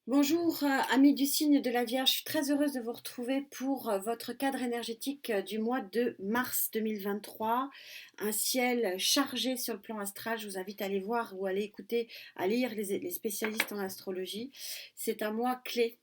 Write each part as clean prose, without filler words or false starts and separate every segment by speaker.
Speaker 1: Bonjour, amis du signe de la Vierge, je suis très heureuse de vous retrouver pour votre cadre énergétique du mois de mars 2023. Un ciel chargé sur le plan astral, je vous invite à aller voir ou à aller écouter, à lire les spécialistes en astrologie. C'est un mois clé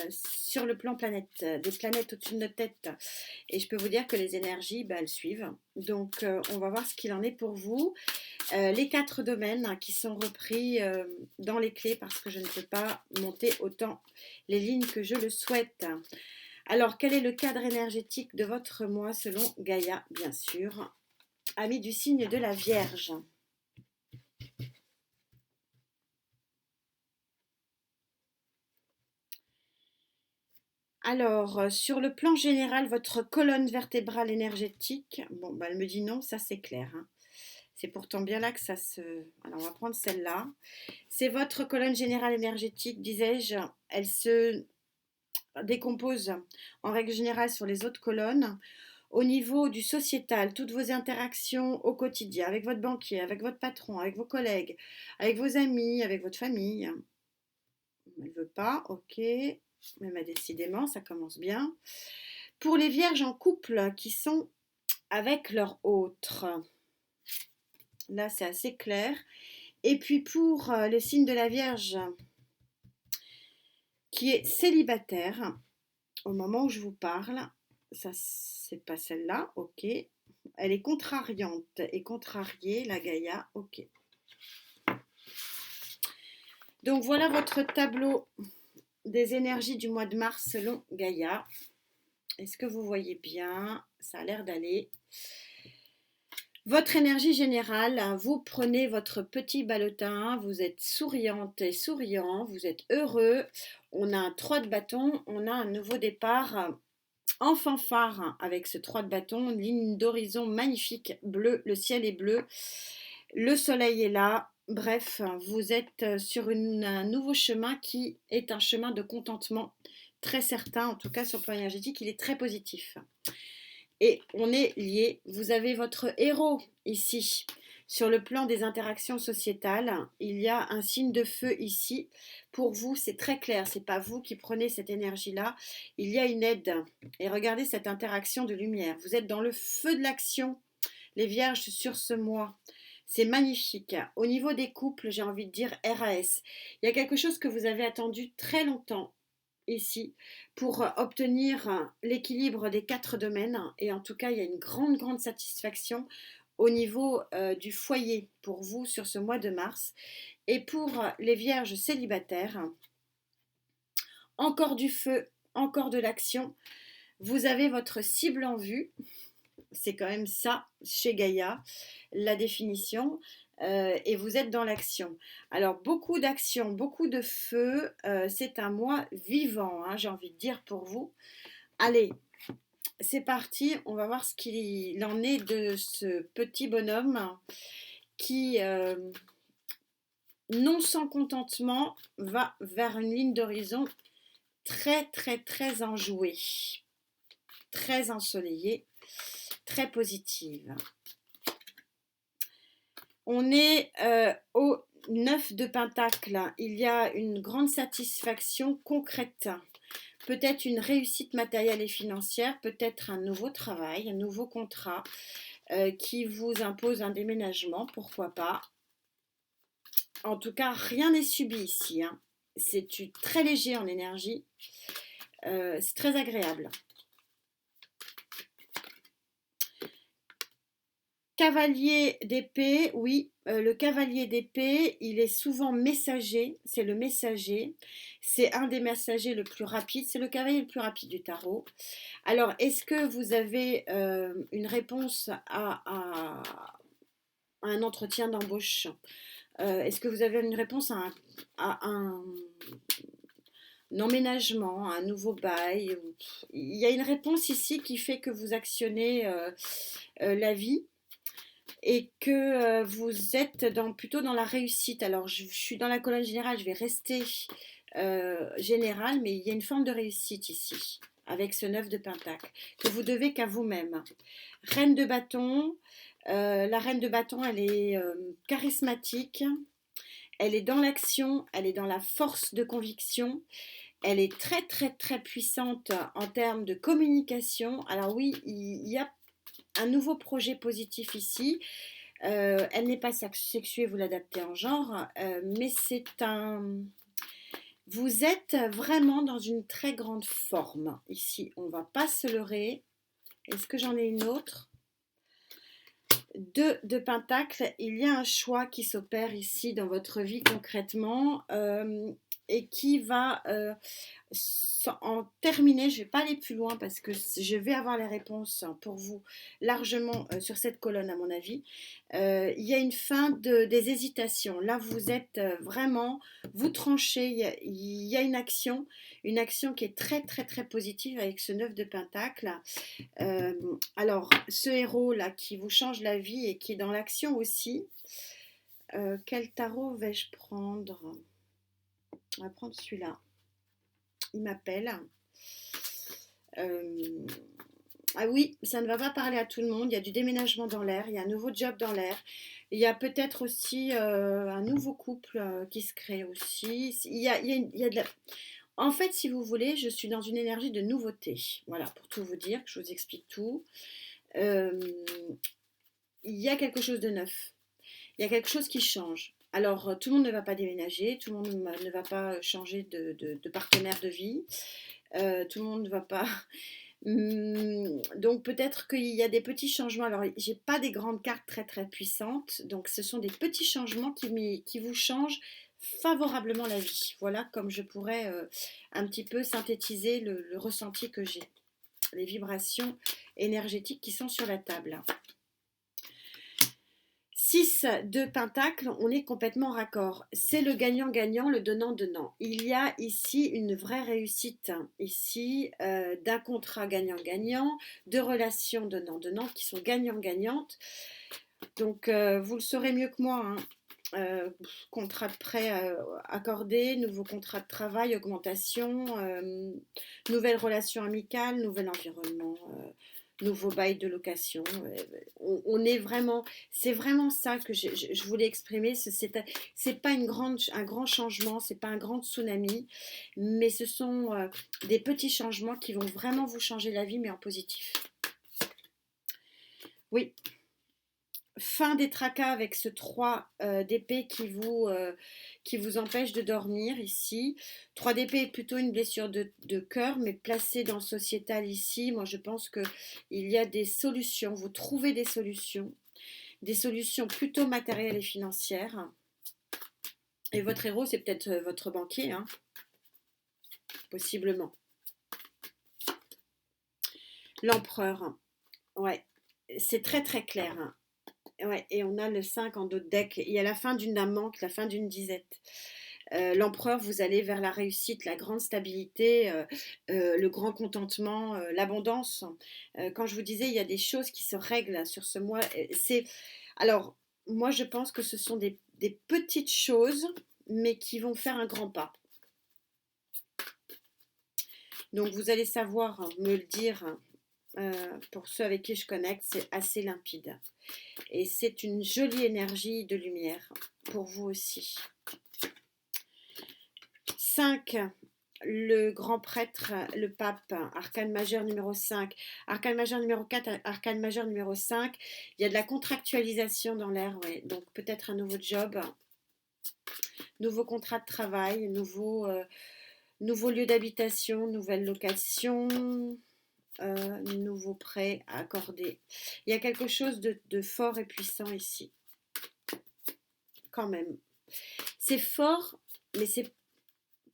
Speaker 1: sur le plan planète, des planètes au-dessus de notre tête. Et je peux vous dire que les énergies, elles suivent. Donc on va voir ce qu'il en est pour vous. Les 4 domaines qui sont repris dans les clés parce que je ne peux pas monter autant les lignes que je le souhaite. Alors, quel est le cadre énergétique de votre mois selon Gaïa, bien sûr, ami du signe de la Vierge? Alors, sur le plan général, votre colonne vertébrale énergétique, bon, elle me dit non, ça c'est clair, hein. C'est pourtant bien là que ça se... Alors, on va prendre celle-là. C'est votre colonne générale énergétique, disais-je. Elle se décompose en règle générale sur les autres colonnes. Au niveau du sociétal, toutes vos interactions au quotidien, avec votre banquier, avec votre patron, avec vos collègues, avec vos amis, avec votre famille. Elle ne veut pas, ok. Mais décidément, ça commence bien. Pour les vierges en couple qui sont avec leur autre, là c'est assez clair. Et puis pour le signe de la Vierge qui est célibataire, au moment où je vous parle, ça c'est pas celle-là, ok. Elle est contrariante et contrariée, la Gaïa, ok. Donc voilà votre tableau des énergies du mois de mars selon Gaïa. Est-ce que vous voyez bien? Ça a l'air d'aller. Votre énergie générale, vous prenez votre petit ballotin, vous êtes souriante et souriant, vous êtes heureux. On a un 3 de bâton, on a un nouveau départ en fanfare avec ce 3 de bâton, une ligne d'horizon magnifique, bleu, le ciel est bleu, le soleil est là. Bref, vous êtes sur un nouveau chemin qui est un chemin de contentement très certain, en tout cas sur le plan énergétique, il est très positif. Et on est lié. Vous avez votre héros ici. Sur le plan des interactions sociétales, il y a un signe de feu ici. Pour vous, c'est très clair, c'est pas vous qui prenez cette énergie-là. Il y a une aide. Et regardez cette interaction de lumière. Vous êtes dans le feu de l'action, les vierges, sur ce mois. C'est magnifique. Au niveau des couples, j'ai envie de dire RAS. Il y a quelque chose que vous avez attendu très longtemps ici pour obtenir l'équilibre des 4 domaines. Et en tout cas, il y a une grande, grande satisfaction au niveau du foyer pour vous sur ce mois de mars. Et pour les vierges célibataires, encore du feu, encore de l'action. Vous avez votre cible en vue. C'est quand même ça chez Gaïa, la définition. Et vous êtes dans l'action. Alors beaucoup d'action, beaucoup de feu. C'est un mois vivant, hein, j'ai envie de dire pour vous. Allez, c'est parti. On va voir ce qu'il en est de ce petit bonhomme qui, non sans contentement, va vers une ligne d'horizon très très très enjouée, très ensoleillée, très positive. On est au 9 de Pentacle. Il y a une grande satisfaction concrète. Peut-être une réussite matérielle et financière, peut-être un nouveau travail, un nouveau contrat qui vous impose un déménagement, pourquoi pas. En tout cas, rien n'est subi ici, hein. C'est très léger en énergie. C'est très agréable. Cavalier d'épée, oui, le cavalier d'épée, il est souvent messager, c'est le messager, c'est un des messagers le plus rapide, c'est le cavalier le plus rapide du tarot. Alors, est-ce que vous avez une réponse à un entretien d'embauche? Est-ce que vous avez une réponse à un emménagement, à un nouveau bail? Il y a une réponse ici qui fait que vous actionnez la vie et que vous êtes plutôt dans la réussite. Alors, je suis dans la colonne générale, je vais rester générale, mais il y a une forme de réussite ici, avec ce 9 de Pentacle, que vous devez qu'à vous-même. Reine de bâton, la reine de bâton, elle est charismatique, Elle est dans l'action, elle est dans la force de conviction. Elle est très très très puissante en termes de communication. Alors oui, il y a un nouveau projet positif ici. Elle n'est pas sexuée, vous l'adaptez en genre, mais c'est un... Vous êtes vraiment dans une très grande forme ici. On ne va pas se leurrer. Est-ce que j'en ai une autre? Deux de Pentacle, il y a un choix qui s'opère ici dans votre vie concrètement et qui va en terminer. Je ne vais pas aller plus loin parce que je vais avoir les réponses pour vous largement sur cette colonne à mon avis. Il y a une fin des hésitations. Là, vous êtes vraiment, vous tranchez, il y a une action qui est très très très positive avec ce 9 de Pentacle. Alors, ce héros-là qui vous change la vie et qui est dans l'action aussi, quel tarot vais-je prendre? On va prendre celui-là. Il m'appelle. Ah oui, ça ne va pas parler à tout le monde. Il y a du déménagement dans l'air, il y a un nouveau job dans l'air. Il y a peut-être aussi un nouveau couple qui se crée aussi. Il y a de la... En fait, si vous voulez, je suis dans une énergie de nouveauté. Voilà, pour tout vous dire, je vous explique tout. Euh, il y a quelque chose de neuf. Il y a quelque chose qui change. Alors, tout le monde ne va pas déménager, tout le monde ne va pas changer de partenaire de vie, tout le monde ne va pas... Donc peut-être qu'il y a des petits changements. Alors, j'ai pas des grandes cartes très très puissantes, donc ce sont des petits changements qui vous changent favorablement la vie. Voilà comme je pourrais un petit peu synthétiser le ressenti que j'ai, les vibrations énergétiques qui sont sur la table. 6 de Pentacle, on est complètement raccord. C'est le gagnant-gagnant, le donnant-donnant. Il y a ici une vraie réussite, ici, d'un contrat gagnant-gagnant, de relations donnant-donnant qui sont gagnant-gagnantes. Donc, vous le saurez mieux que moi, hein. Contrat de prêt accordé, nouveau contrat de travail, augmentation, nouvelle relation amicale, nouvel environnement, nouveau bail de location. On est vraiment, c'est vraiment ça que je voulais exprimer. C'est pas un grand changement, c'est pas un grand tsunami, mais ce sont des petits changements qui vont vraiment vous changer la vie, mais en positif. Oui. Fin des tracas avec ce 3 d'épée qui vous empêche de dormir ici. 3 d'épée est plutôt une blessure de cœur, mais placée dans le sociétal ici, moi je pense qu'il y a des solutions, vous trouvez des solutions plutôt matérielles et financières. Et votre héros, c'est peut-être votre banquier, hein, possiblement. L'empereur, ouais, c'est très très clair, hein. Ouais, et on a le 5 en dos de deck. Il y a la fin d'une amante, la fin d'une disette. L'empereur, vous allez vers la réussite, la grande stabilité, le grand contentement, l'abondance. Quand je vous disais, il y a des choses qui se règlent sur ce mois. Alors, moi, je pense que ce sont des petites choses, mais qui vont faire un grand pas. Donc, vous allez savoir me le dire. Pour ceux avec qui je connecte, c'est assez limpide. Et c'est une jolie énergie de lumière pour vous aussi. 5, le grand prêtre, le pape, arcane majeur numéro 5, arcane majeur numéro 4, arcane majeur numéro 5. Il y a de la contractualisation dans l'air, ouais. Donc peut-être un nouveau job, nouveau contrat de travail, nouveau lieu d'habitation, nouvelle location. Nouveau prêt à accorder. Il y a quelque chose de fort et puissant ici. Quand même. C'est fort, mais c'est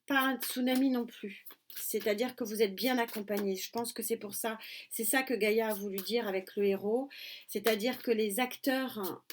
Speaker 1: pas un tsunami non plus. C'est-à-dire que vous êtes bien accompagné. Je pense que c'est pour ça. C'est ça que Gaïa a voulu dire avec le héros. C'est-à-dire que les acteurs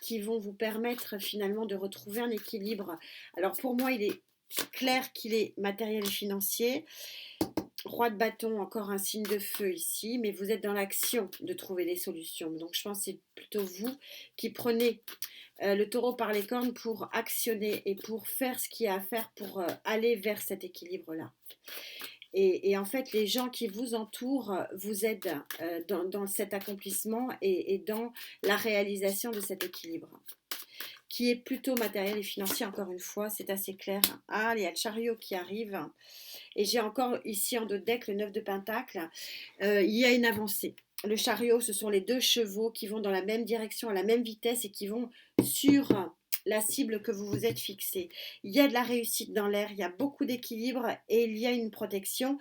Speaker 1: qui vont vous permettre finalement de retrouver un équilibre. Alors pour moi, il est clair qu'il est matériel et financier. Roi de bâton, encore un signe de feu ici, mais vous êtes dans l'action de trouver des solutions. Donc je pense que c'est plutôt vous qui prenez le taureau par les cornes pour actionner et pour faire ce qu'il y a à faire pour aller vers cet équilibre-là. Et en fait, les gens qui vous entourent vous aident dans cet accomplissement et dans la réalisation de cet équilibre qui est plutôt matériel et financier, encore une fois, c'est assez clair. Ah, il y a le chariot qui arrive. Et j'ai encore ici en dos de deck le 9 de Pentacle. Il y a une avancée. Le chariot, ce sont les deux chevaux qui vont dans la même direction, à la même vitesse et qui vont sur la cible que vous vous êtes fixée. Il y a de la réussite dans l'air, il y a beaucoup d'équilibre et il y a une protection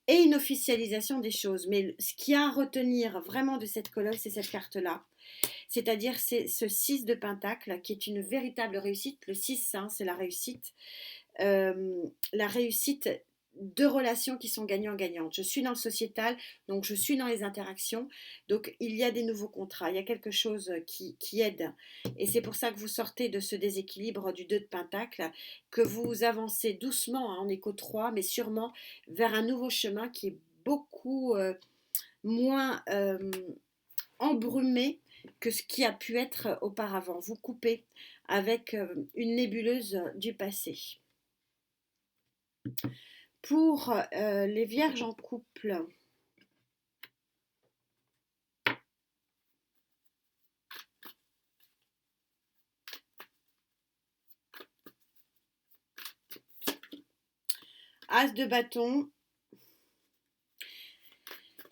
Speaker 1: et une officialisation des choses. Mais ce qu'il y a à retenir vraiment de cette colonne, c'est cette carte-là. C'est-à-dire c'est ce 6 de Pentacle qui est une véritable réussite. Le 6, hein, c'est la réussite. La réussite de relations qui sont gagnant-gagnantes. Je suis dans le sociétal, donc je suis dans les interactions. Donc il y a des nouveaux contrats, il y a quelque chose qui aide. Et c'est pour ça que vous sortez de ce déséquilibre du 2 de Pentacle, que vous avancez doucement, hein, on n'est qu'au 3, mais sûrement vers un nouveau chemin qui est beaucoup moins embrumé que ce qui a pu être auparavant. Vous coupez avec une nébuleuse du passé. Pour les vierges en couple, As de bâton,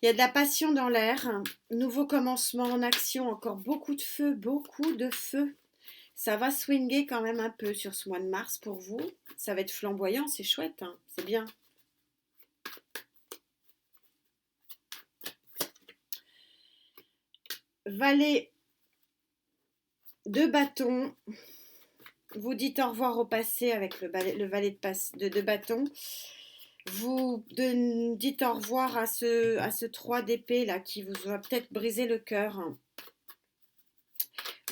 Speaker 1: il y a de la passion dans l'air, nouveau commencement en action, encore beaucoup de feu, beaucoup de feu. Ça va swinger quand même un peu sur ce mois de mars pour vous. Ça va être flamboyant, c'est chouette, hein, c'est bien. Valet de bâton, vous dites au revoir au passé avec le valet de bâton. Vous dites au revoir à ce 3 d'épée là qui vous a peut-être brisé le cœur.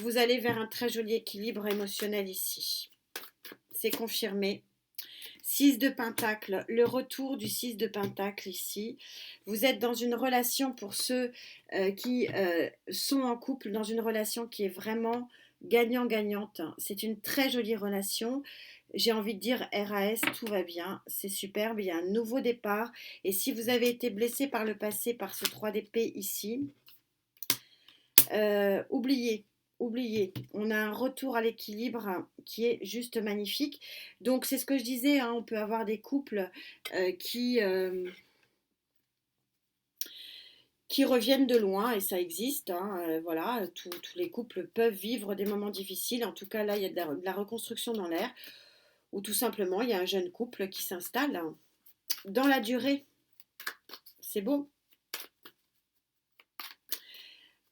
Speaker 1: Vous allez vers un très joli équilibre émotionnel ici. C'est confirmé. 6 de Pentacle, le retour du 6 de Pentacle ici. Vous êtes dans une relation pour ceux qui sont en couple, dans une relation qui est vraiment gagnant-gagnante. C'est une très jolie relation. J'ai envie de dire RAS, tout va bien, c'est superbe, il y a un nouveau départ. Et si vous avez été blessé par le passé par ce 3 d'épée ici, oubliez. On a un retour à l'équilibre qui est juste magnifique. Donc c'est ce que je disais, hein, on peut avoir des couples qui reviennent de loin et ça existe. Hein, voilà, tous les couples peuvent vivre des moments difficiles. En tout cas là, il y a de la reconstruction dans l'air. Ou tout simplement, il y a un jeune couple qui s'installe dans la durée. C'est beau.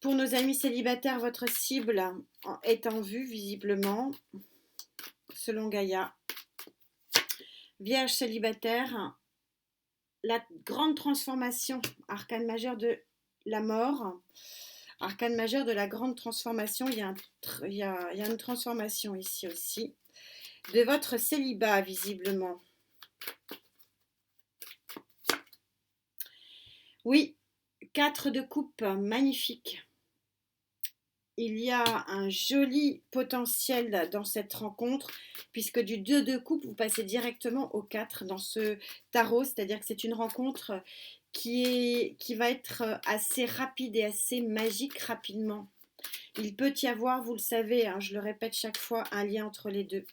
Speaker 1: Pour nos amis célibataires, votre cible est en vue, visiblement, selon Gaïa. Vierge célibataire, la grande transformation, arcane majeur de la mort, arcane majeur de la grande transformation, il y a une transformation ici aussi. De votre célibat, visiblement. Oui, 4 de coupe, magnifique. Il y a un joli potentiel dans cette rencontre, puisque du 2 de coupe, vous passez directement au 4 dans ce tarot, c'est-à-dire que c'est une rencontre qui va être assez rapide et assez magique rapidement. Il peut y avoir, vous le savez, hein, je le répète chaque fois, un lien entre les deux.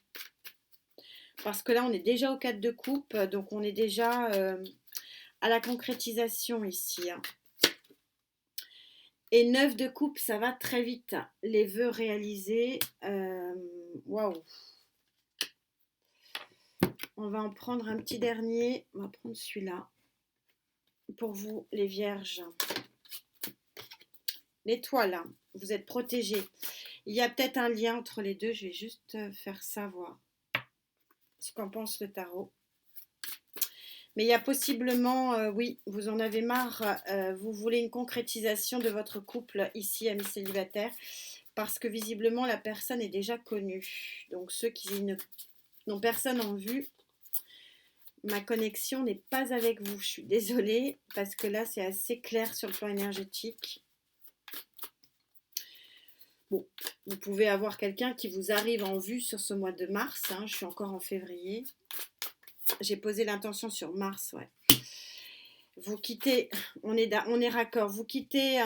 Speaker 1: Parce que là, on est déjà au 4 de coupe, donc on est déjà à la concrétisation ici. Hein. Et 9 de coupe, ça va très vite. Les vœux réalisés. Waouh. On va en prendre un petit dernier. On va prendre celui-là. Pour vous, les vierges. L'étoile, vous êtes protégés. Il y a peut-être un lien entre les deux. Je vais juste faire savoir ce qu'en pense le tarot. Mais il y a possiblement, oui, vous en avez marre, vous voulez une concrétisation de votre couple ici, amis célibataires, parce que visiblement la personne est déjà connue. Donc ceux qui n'ont personne en vue, ma connexion n'est pas avec vous. Je suis désolée, parce que là c'est assez clair sur le plan énergétique. Bon, vous pouvez avoir quelqu'un qui vous arrive en vue sur ce mois de mars, hein, je suis encore en février. J'ai posé l'intention sur mars, ouais. Vous quittez, on est raccord, vous quittez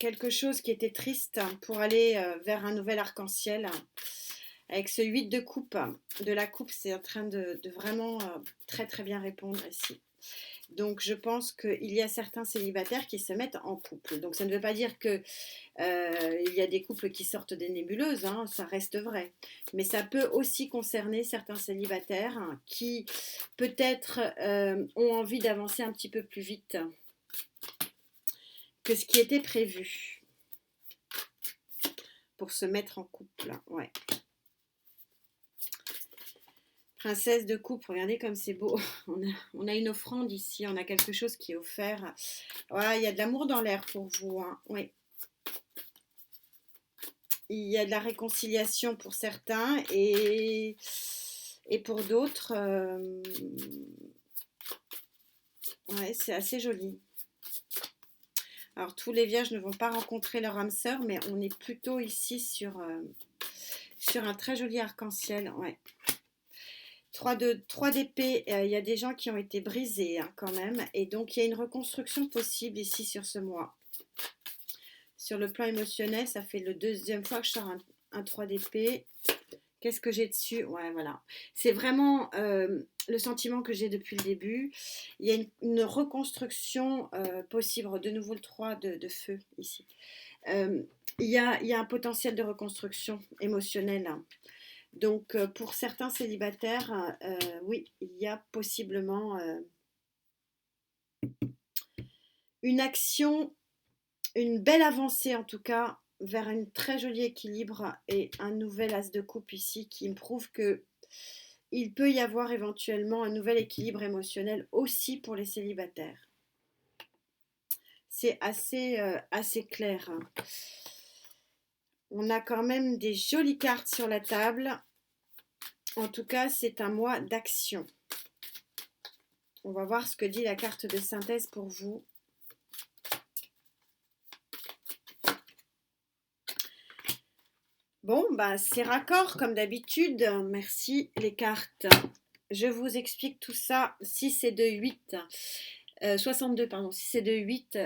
Speaker 1: quelque chose qui était triste pour aller vers un nouvel arc-en-ciel. Avec ce 8 de coupe, de la coupe, c'est en train de vraiment très très bien répondre ici. Donc je pense qu'il y a certains célibataires qui se mettent en couple. Donc ça ne veut pas dire que il y a des couples qui sortent des nébuleuses, hein, ça reste vrai. Mais ça peut aussi concerner certains célibataires qui peut-être ont envie d'avancer un petit peu plus vite que ce qui était prévu pour se mettre en couple. Ouais. Princesse de coupe, regardez comme c'est beau. On a une offrande ici, on a quelque chose qui est offert. Ouais, il y a de l'amour dans l'air pour vous. Hein. Oui. Il y a de la réconciliation pour certains et pour d'autres, ouais, c'est assez joli. Alors, tous les vierges ne vont pas rencontrer leur âme sœur, mais on est plutôt ici sur un très joli arc-en-ciel. Ouais. 3 d'épée, il y a des gens qui ont été brisés hein, quand même. Et donc, il y a une reconstruction possible ici sur ce mois. Sur le plan émotionnel, ça fait le deuxième fois que je sors un 3 d'épée. Qu'est-ce que j'ai dessus? Ouais, voilà. C'est vraiment le sentiment que j'ai depuis le début. Il y a une reconstruction possible. De nouveau le 3 de feu ici. Il y a un potentiel de reconstruction émotionnelle. Donc, pour certains célibataires, oui, il y a possiblement une action, une belle avancée en tout cas, vers un très joli équilibre et un nouvel as de coupe ici qui me prouve que il peut y avoir éventuellement un nouvel équilibre émotionnel aussi pour les célibataires. C'est assez clair. Hein. On a quand même des jolies cartes sur la table. En tout cas, c'est un mois d'action. On va voir ce que dit la carte de synthèse pour vous. Bon, bah, c'est raccord comme d'habitude. Merci les cartes. Je vous explique tout ça. 6 et 2, 8. 62, pardon. 6 et 2, 8.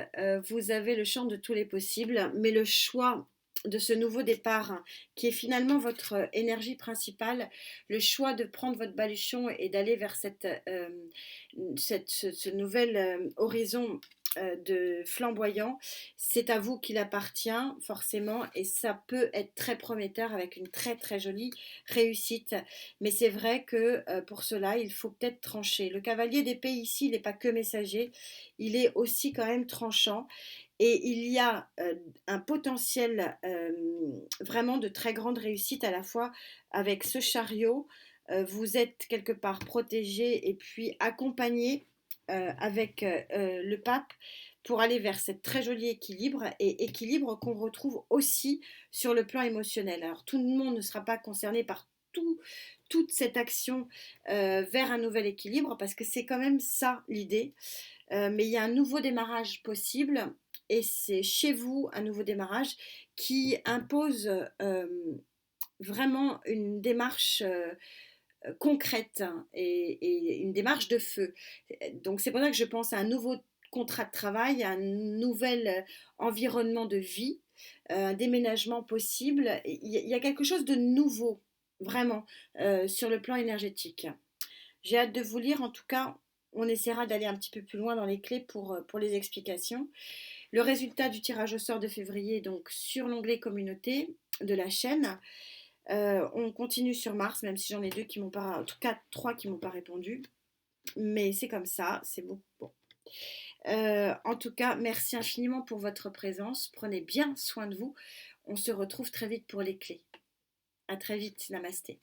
Speaker 1: Vous avez le champ de tous les possibles. Mais le choix de ce nouveau départ, qui est finalement votre énergie principale, le choix de prendre votre baluchon et d'aller vers ce nouvel horizon de flamboyant, c'est à vous qu'il appartient forcément et ça peut être très prometteur avec une très très jolie réussite. Mais c'est vrai que pour cela, il faut peut-être trancher. Le cavalier d'épée ici, il n'est pas que messager, il est aussi quand même tranchant. Et il y a un potentiel vraiment de très grande réussite à la fois avec ce chariot. Vous êtes quelque part protégé et puis accompagné avec le pape pour aller vers cet très joli équilibre et équilibre qu'on retrouve aussi sur le plan émotionnel. Alors tout le monde ne sera pas concerné par toute cette action vers un nouvel équilibre parce que c'est quand même ça l'idée. Mais il y a un nouveau démarrage possible et c'est chez vous un nouveau démarrage qui impose vraiment une démarche concrète et une démarche de feu. Donc c'est pour ça que je pense à un nouveau contrat de travail, à un nouvel environnement de vie, un déménagement possible. Il y a quelque chose de nouveau, vraiment, sur le plan énergétique. J'ai hâte de vous lire, en tout cas, on essaiera d'aller un petit peu plus loin dans les clés pour les explications. Le résultat du tirage au sort de février, donc sur l'onglet communauté de la chaîne. On continue sur Mars, même si j'en ai deux qui m'ont pas, en tout cas 3 qui m'ont pas répondu. Mais c'est comme ça, c'est beaucoup. Bon. En tout cas, merci infiniment pour votre présence. Prenez bien soin de vous. On se retrouve très vite pour les clés. À très vite. Namasté.